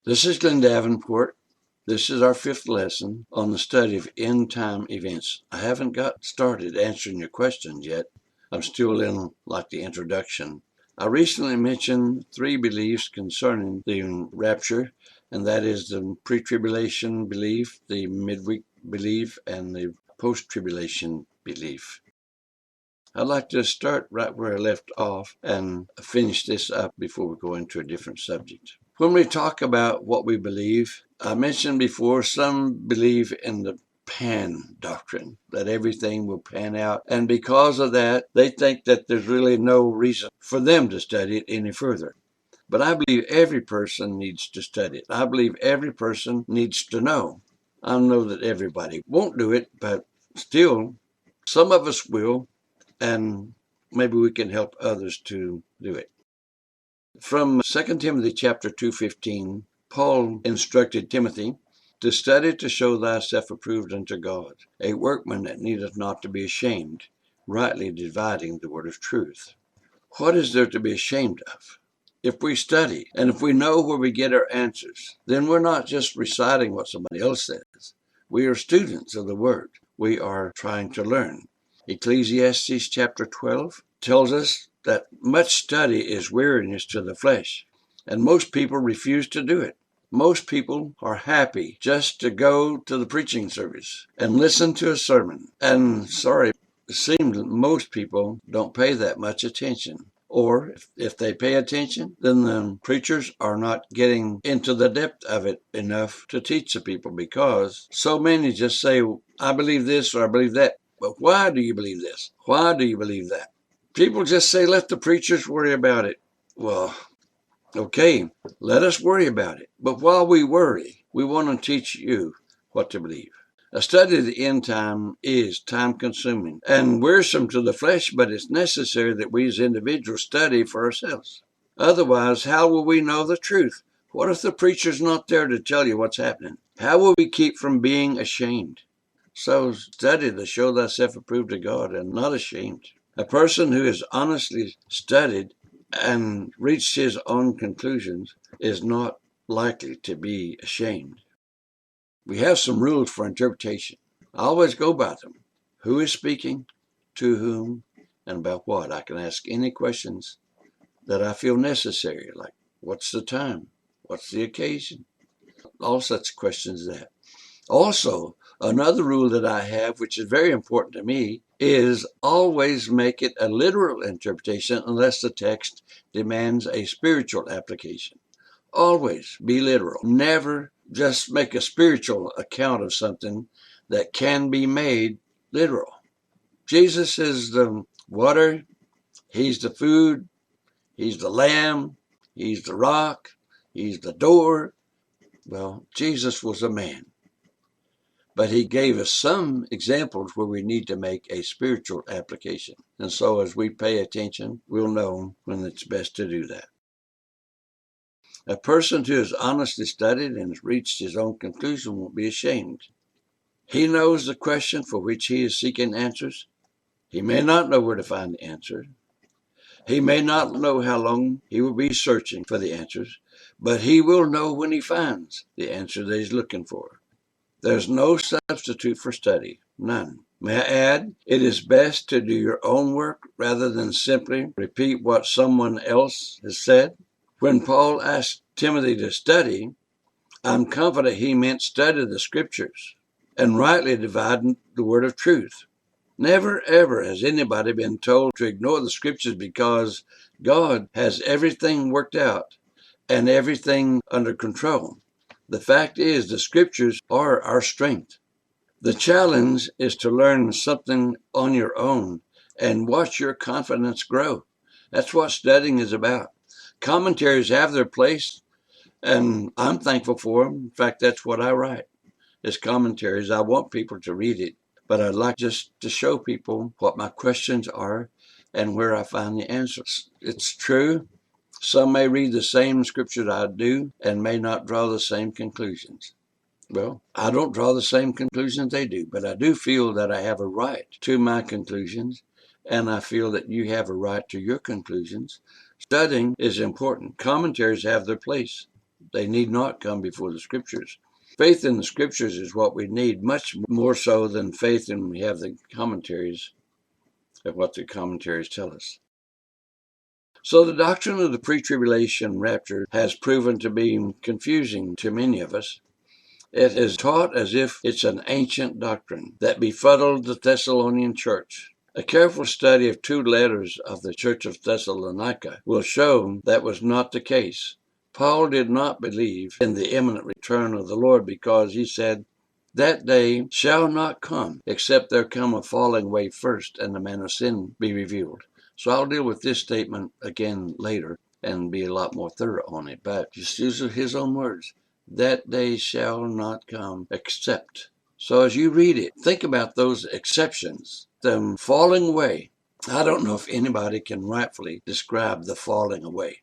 This is Glenn Davenport. This is our fifth lesson on the study of end-time events. I haven't got started answering your questions yet. I'm still in the introduction. I recently mentioned three beliefs concerning the rapture, and that is the pre-tribulation belief, the midweek belief, and the post-tribulation belief. I'd like to start right where I left off and finish this up before we go into a different subject. When we talk about what we believe, I mentioned before, some believe in the pan doctrine, that everything will pan out. And because of that, they think that there's really no reason for them to study it any further. But I believe every person needs to study it. I believe every person needs to know. I know that everybody won't do it, but still, some of us will, and maybe we can help others to do it. From 2 Timothy chapter 2:15, Paul instructed Timothy to study to show thyself approved unto God, a workman that needeth not to be ashamed, rightly dividing the word of truth. What is there to be ashamed of? If we study and if we know where we get our answers, then we're not just reciting what somebody else says. We are students of the word. We are trying to learn. Ecclesiastes chapter 12 tells us that much study is weariness to the flesh, and most people refuse to do it. Most people are happy just to go to the preaching service and listen to a sermon. And it seems that most people don't pay that much attention. Or if they pay attention, then the preachers are not getting into the depth of it enough to teach the people, because so many just say, I believe this or I believe that. But why do you believe this? Why do you believe that? People just say, let the preachers worry about it. Well, okay, let us worry about it. But while we worry, we want to teach you what to believe. A study of the end time is time-consuming and wearisome to the flesh, but it's necessary that we as individuals study for ourselves. Otherwise, how will we know the truth? What if the preacher's not there to tell you what's happening? How will we keep from being ashamed? So study to show thyself approved to God and not ashamed. A person who has honestly studied and reached his own conclusions is not likely to be ashamed. We have some rules for interpretation. I always go by them. Who is speaking, to whom, and about what? I can ask any questions that I feel necessary, like what's the time? What's the occasion? All such questions as that. Also, another rule that I have, which is very important to me, is always make it a literal interpretation unless the text demands a spiritual application. Always be literal. Never just make a spiritual account of something that can be made literal. Jesus is the water. He's the food. He's the lamb. He's the rock. He's the door. Well, Jesus was a man. But he gave us some examples where we need to make a spiritual application. And so as we pay attention, we'll know when it's best to do that. A person who has honestly studied and has reached his own conclusion won't be ashamed. He knows the question for which he is seeking answers. He may not know where to find the answer. He may not know how long he will be searching for the answers, but he will know when he finds the answer that he's looking for. There's no substitute for study, none. May I add, it is best to do your own work rather than simply repeat what someone else has said. When Paul asked Timothy to study, I'm confident he meant study the scriptures and rightly divide the word of truth. Never ever has anybody been told to ignore the scriptures because God has everything worked out and everything under control. The fact is, the scriptures are our strength. The challenge is to learn something on your own and watch your confidence grow. That's what studying is about. Commentaries have their place, and I'm thankful for them. In fact, that's what I write, is commentaries. I want people to read it, but I'd like just to show people what my questions are and where I find the answers. It's true. Some may read the same scriptures I do and may not draw the same conclusions. Well, I don't draw the same conclusions they do, but I do feel that I have a right to my conclusions, and I feel that you have a right to your conclusions. Studying is important. Commentaries have their place. They need not come before the Scriptures. Faith in the Scriptures is what we need, much more so than faith in we have the commentaries of what the commentaries tell us. So the doctrine of the pre-tribulation rapture has proven to be confusing to many of us. It is taught as if it's an ancient doctrine that befuddled the Thessalonian church. A careful study of 2 letters of the Church of Thessalonica will show that was not the case. Paul did not believe in the imminent return of the Lord because he said, "That day shall not come, except there come a falling away first, and the man of sin be revealed." So I'll deal with this statement again later and be a lot more thorough on it. But just use his own words. That day shall not come except. So as you read it, think about those exceptions, them falling away. I don't know if anybody can rightfully describe the falling away.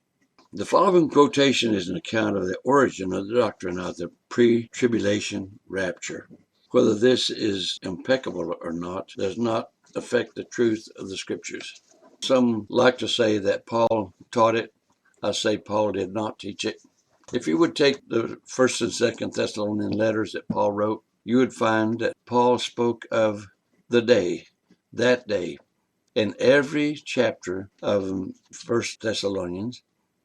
The following quotation is an account of the origin of the doctrine of the pre-tribulation rapture. Whether this is impeccable or not does not affect the truth of the Scriptures. Some like to say that Paul taught it. I say Paul did not teach it. If you would take the 1st and 2nd Thessalonian letters that Paul wrote, you would find that Paul spoke of the day, that day, in every chapter of 1st Thessalonians.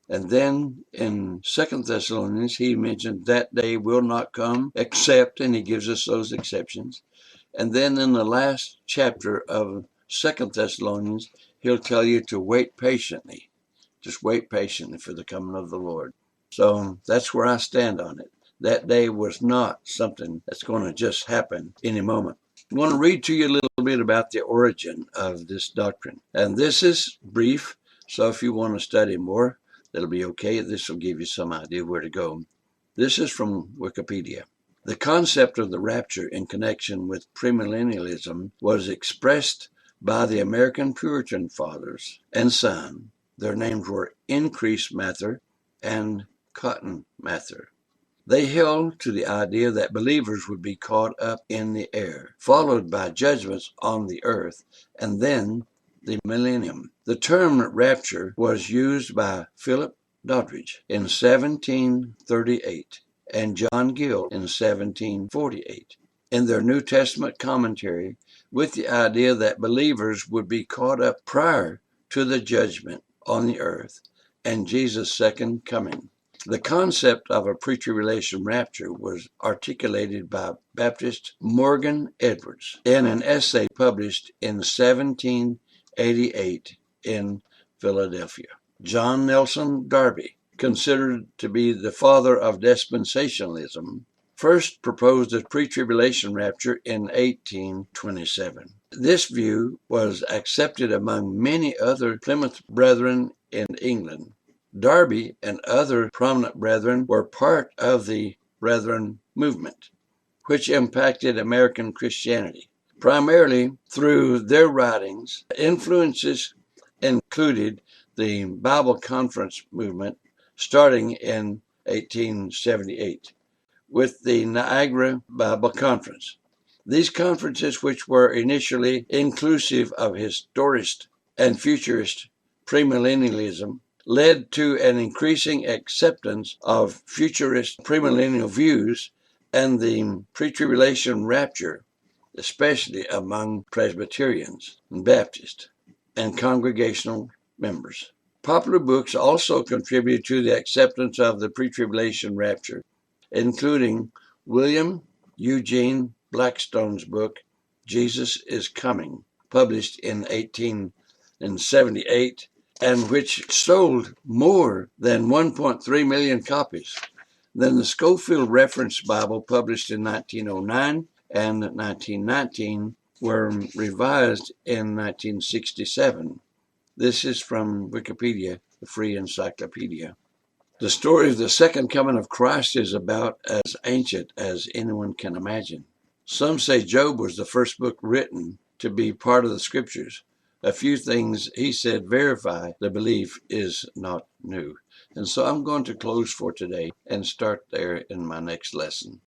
And then in 2nd Thessalonians, he mentioned that day will not come except, and he gives us those exceptions. And then in the last chapter of 2nd Thessalonians, he'll tell you to wait patiently. Just wait patiently for the coming of the Lord. So that's where I stand on it. That day was not something that's going to just happen any moment. I want to read to you a little bit about the origin of this doctrine. And this is brief, so if you want to study more, that'll be okay. This will give you some idea where to go. This is from Wikipedia. The concept of the rapture in connection with premillennialism was expressed by the American Puritan fathers and son. Their names were Increase Mather and Cotton Mather. They held to the idea that believers would be caught up in the air, followed by judgments on the earth, and then the millennium. The term rapture was used by Philip Doddridge in 1738 and John Gill in 1748 in their New Testament commentary, with the idea that believers would be caught up prior to the judgment on the earth and Jesus' second coming. The concept of a pre-tribulation rapture was articulated by Baptist Morgan Edwards in an essay published in 1788 in Philadelphia. John Nelson Darby, considered to be the father of dispensationalism, first proposed a pre-tribulation rapture in 1827. This view was accepted among many other Plymouth Brethren in England. Darby and other prominent brethren were part of the Brethren movement, which impacted American Christianity, primarily through their writings. Influences included the Bible Conference movement starting in 1878 with the Niagara Bible Conference. These conferences, which were initially inclusive of historist and futurist premillennialism, led to an increasing acceptance of futurist premillennial views and the pre-tribulation rapture, especially among Presbyterians and Baptists and congregational members. Popular books also contributed to the acceptance of the pre-tribulation rapture, including William Eugene Blackstone's book, Jesus is Coming, published in 1878, and which sold more than 1.3 million copies. Then the Schofield Reference Bible, published in 1909 and 1919, were revised in 1967. This is from Wikipedia, the free encyclopedia. The story of the second coming of Christ is about as ancient as anyone can imagine. Some say Job was the first book written to be part of the Scriptures. A few things he said verify the belief is not new. And so I'm going to close for today and start there in my next lesson.